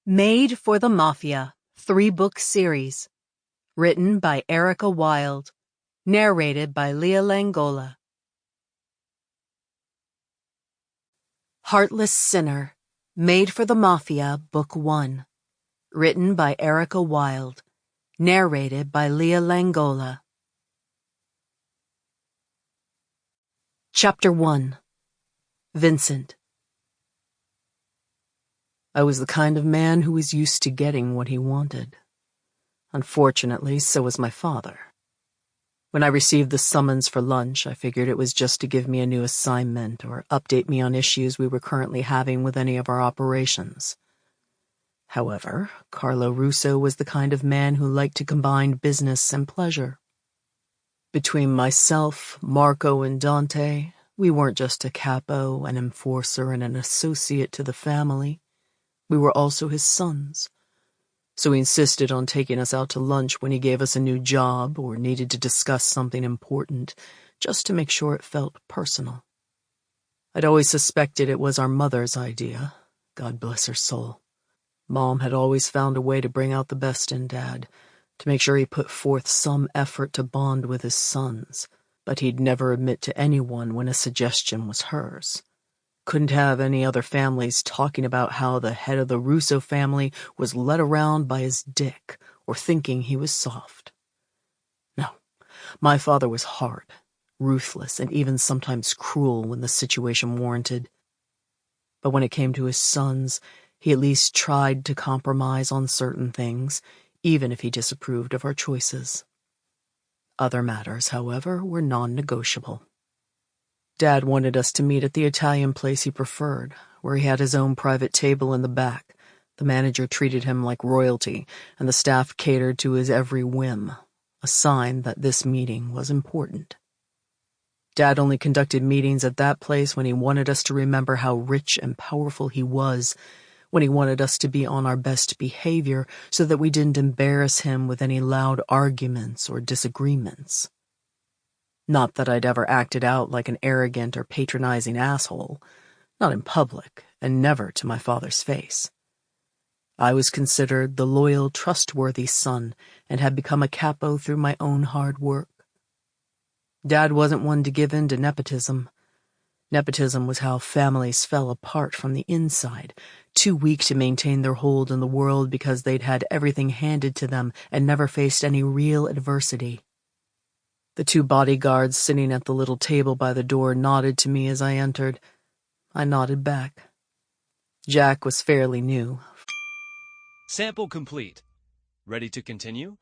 Made for the Mafia, 3-book series. Written by Erika Wilde. Narrated by Lia Langola. Heartless Sinner. Made for the Mafia, Book 1. Written by Erika Wilde. Narrated by Lia Langola. Chapter 1. Vincent. I was the kind of man who was used to getting what he wanted. Unfortunately, so was my father. When I received the summons for lunch, I figured it was just to give me a new assignment or update me on issues we were currently having with any of our operations. However, Carlo Russo was the kind of man who liked to combine business and pleasure. Between myself, Marco, and Dante, we weren't just a capo, an enforcer, and an associate to the family. We were also his sons. So he insisted on taking us out to lunch when he gave us a new job or needed to discuss something important, just to make sure it felt personal. I'd always suspected it was our mother's idea, God bless her soul. Mom had always found a way to bring out the best in Dad, to make sure he put forth some effort to bond with his sons, but he'd never admit to anyone when a suggestion was hers. Couldn't have any other families talking about how the head of the Russo family was led around by his dick or thinking he was soft. No, my father was hard, ruthless, and even sometimes cruel when the situation warranted. But when it came to his sons, he at least tried to compromise on certain things, even if he disapproved of our choices. Other matters, however, were non-negotiable. Dad wanted us to meet at the Italian place he preferred, where he had his own private table in the back. The manager treated him like royalty, and the staff catered to his every whim, a sign that this meeting was important. Dad only conducted meetings at that place when he wanted us to remember how rich and powerful he was, when he wanted us to be on our best behavior so that we didn't embarrass him with any loud arguments or disagreements. Not that I'd ever acted out like an arrogant or patronizing asshole, not in public, and never to my father's face. I was considered the loyal, trustworthy son and had become a capo through my own hard work. Dad wasn't one to give in to nepotism. Nepotism was how families fell apart from the inside, too weak to maintain their hold in the world because they'd had everything handed to them and never faced any real adversity. The 2 bodyguards sitting at the little table by the door nodded to me as I entered. I nodded back. Jack was fairly new. Sample complete. Ready to continue?